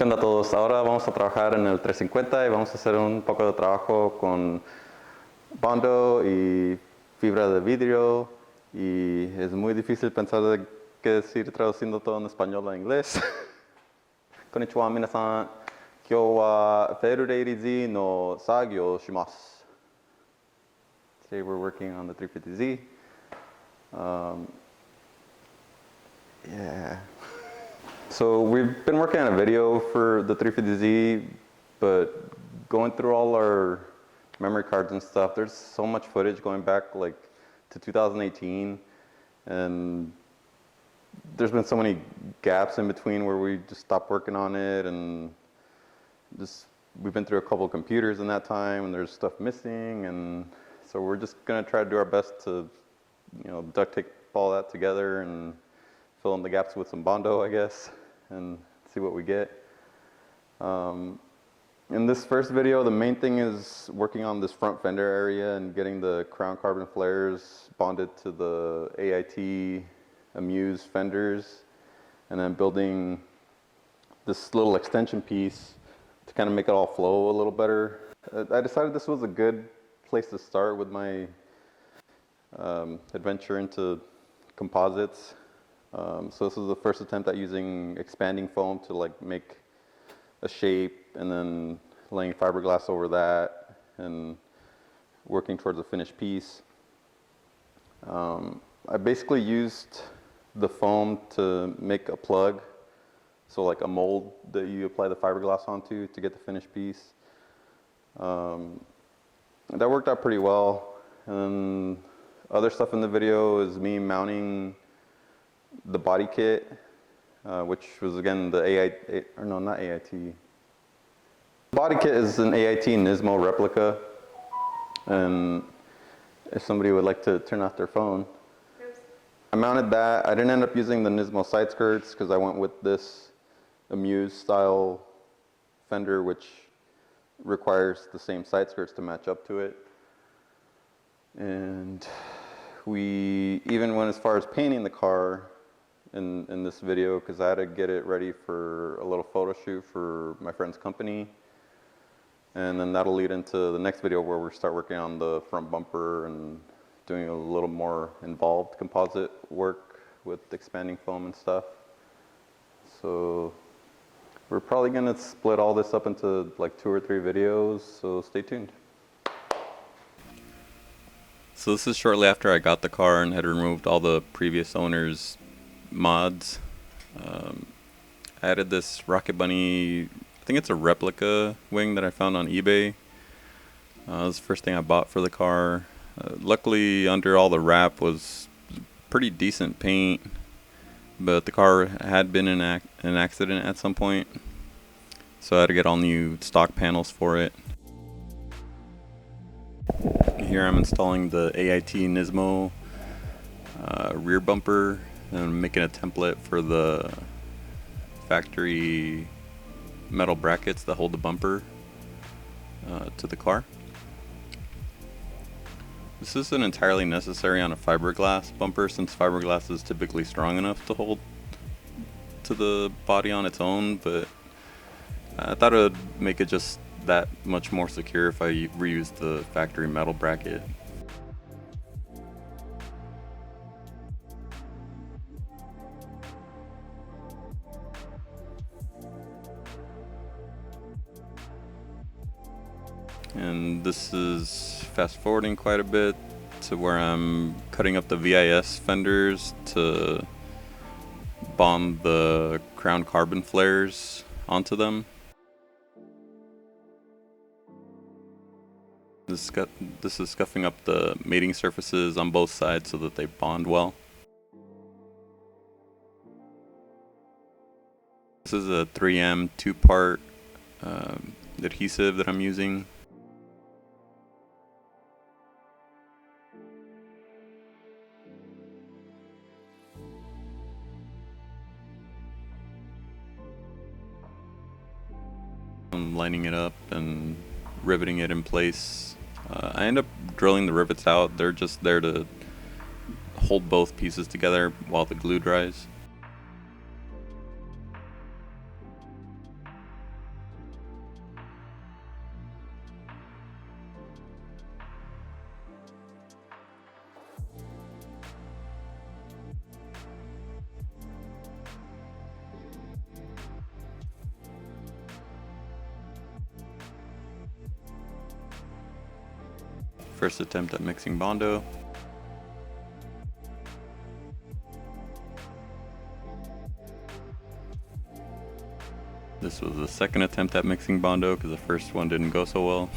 onda a todos? Ahora vamos a trabajar en el 350 y vamos a hacer un poco de trabajo con Bondo y fibra de vidrio, y es muy difícil pensar de qué decir traduciendo todo en español a inglés. Konnichiwa minasan, kyou wa Fiberglass no sagyo o shimasu. Today we're working on the 350Z. Yeah. So we've been working on a video for the 350Z, but going through all our memory cards and stuff, there's so much footage going back like to 2018, and there's been so many gaps in between where we just stopped working on it, and we've been through a couple of computers in that time, and there's stuff missing, and so we're just gonna try to do our best to, duct tape all that together and fill in the gaps with some Bondo, I guess, and see what we get. In this first video, the main thing is working on this front fender area and getting the crown carbon flares bonded to the AIT Amuse fenders, and then building this little extension piece to kind of make it all flow a little better. I decided this was a good place to start with my adventure into composites. So this is the first attempt at using expanding foam to like make a shape, and then laying fiberglass over that and working towards a finished piece. I basically used the foam to make a plug, so like a mold that you apply the fiberglass onto to get the finished piece. That worked out pretty well. And other stuff in the video is me mounting the body kit, which was again the AIT, or no, not AIT. The body kit is an AIT Nismo replica, and if somebody would like to turn off their phone. Oops. I mounted that. I didn't end up using the Nismo side skirts because I went with this Amuse style fender, which requires the same side skirts to match up to it. And we even went as far as painting the car in this video, because I had to get it ready for a little photo shoot for my friend's company. And then that'll lead into the next video where we start working on the front bumper and doing a little more involved composite work with expanding foam and stuff. So we're probably gonna split all this up into like 2 or 3 videos, so stay tuned. So this is shortly after I got the car and had removed all the previous owner's mods. I added this Rocket Bunny, I think it's a replica wing that I found on eBay. It was the first thing I bought for the car. Luckily, under all the wrap was pretty decent paint, but the car had been in an accident at some point, so I had to get all new stock panels for it. Here I'm installing the AIT Nismo rear bumper, and I'm making a template for the factory metal brackets that hold the bumper to the car. This isn't entirely necessary on a fiberglass bumper, since fiberglass is typically strong enough to hold to the body on its own, but I thought it would make it just that much more secure if I reuse the factory metal bracket. And this is fast forwarding quite a bit to where I'm cutting up the VIS fenders to bond the crown carbon flares onto them. This is scuffing up the mating surfaces on both sides so that they bond well. This is a 3M 2-part adhesive that I'm using. I'm lining it up and riveting it in place. I end up drilling the rivets out. They're just there to hold both pieces together while the glue dries. First attempt at mixing Bondo. This was the second attempt at mixing Bondo because the first one didn't go so well.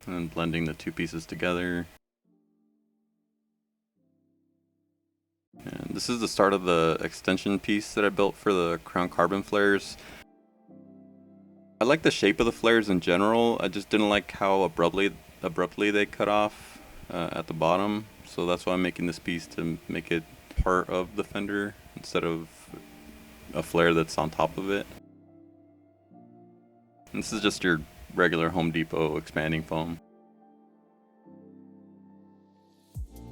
And then blending the two pieces together. And this is the start of the extension piece that I built for the crown carbon flares. I like the shape of the flares in general. I just didn't like how abruptly they cut off at the bottom. So that's why I'm making this piece, to make it part of the fender instead of a flare that's on top of it. And this is just your regular Home Depot expanding foam.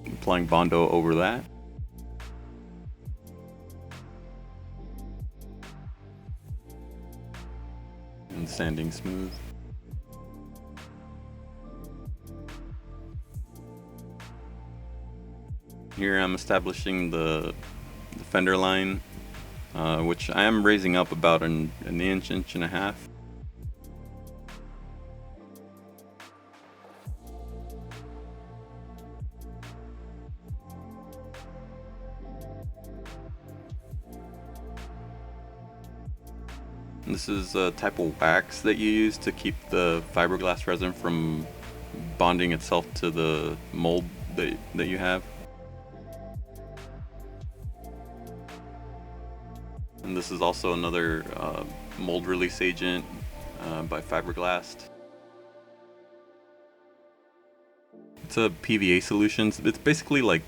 Applying Bondo over that. And sanding smooth. Here I'm establishing the fender line, which I am raising up about an inch and a half. This is a type of wax that you use to keep the fiberglass resin from bonding itself to the mold that you have. And this is also another mold release agent by Fiberglass. It's a PVA Solutions. It's basically like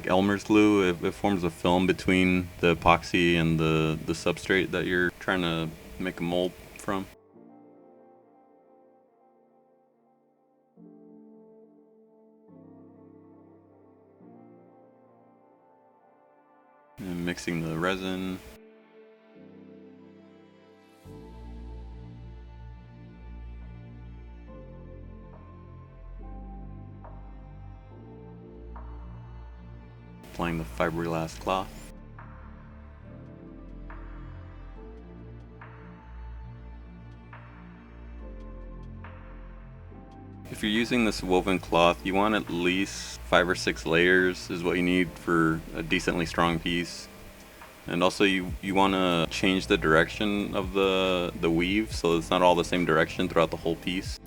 Elmer's glue. It forms a film between the epoxy and the substrate that you're trying to make a mold from. And mixing the resin. Applying the fiberglass cloth. If you're using this woven cloth, you want at least 5 or 6 layers is what you need for a decently strong piece. And also you want to change the direction of the weave so it's not all the same direction throughout the whole piece.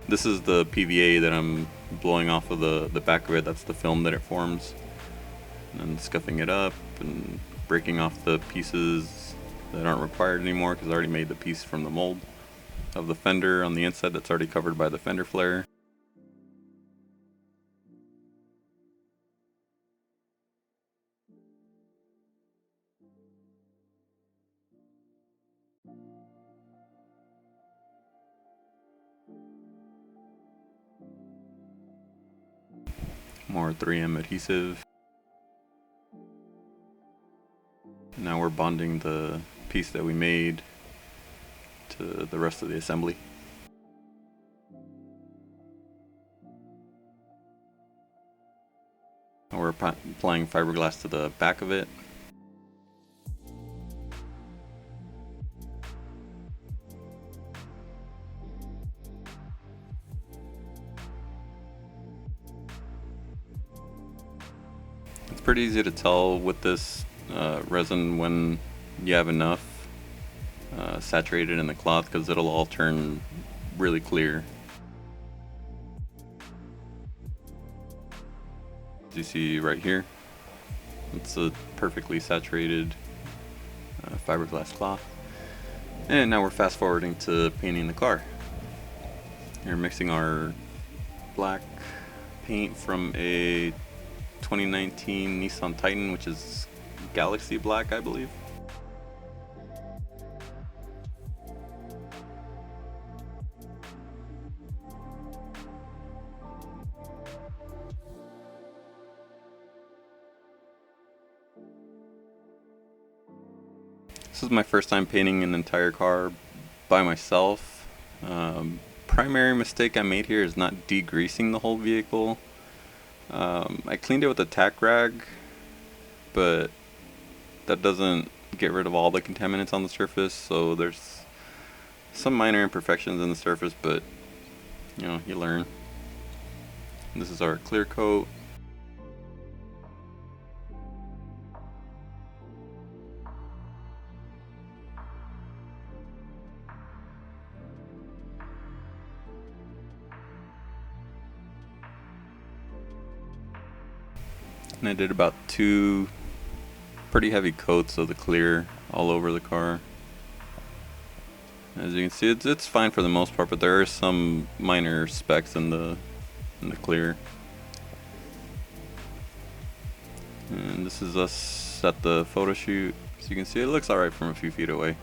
This is the PVA that I'm blowing off of the back of it. That's the film that it forms. And scuffing it up and breaking off the pieces that aren't required anymore because I already made the piece from the mold of the fender on the inside that's already covered by the fender flare. More 3M adhesive. Now we're bonding the piece that we made to the rest of the assembly. Now we're applying fiberglass to the back of it. It's pretty easy to tell with this resin when you have enough saturated in the cloth because it'll all turn really clear. As you see right here, it's a perfectly saturated fiberglass cloth. And now we're fast forwarding to painting the car. We're mixing our black paint from a 2019 Nissan Titan, which is Galaxy Black, I believe. This is my first time painting an entire car by myself. Primary mistake I made here is not degreasing the whole vehicle. I cleaned it with a tack rag, but that doesn't get rid of all the contaminants on the surface, so there's some minor imperfections in the surface, but you know, you learn. This is our clear coat. And I did about 2 pretty heavy coats of the clear all over the car. As you can see, it's fine for the most part, but there are some minor specks in the clear. And this is us at the photo shoot. As you can see, it looks alright from a few feet away.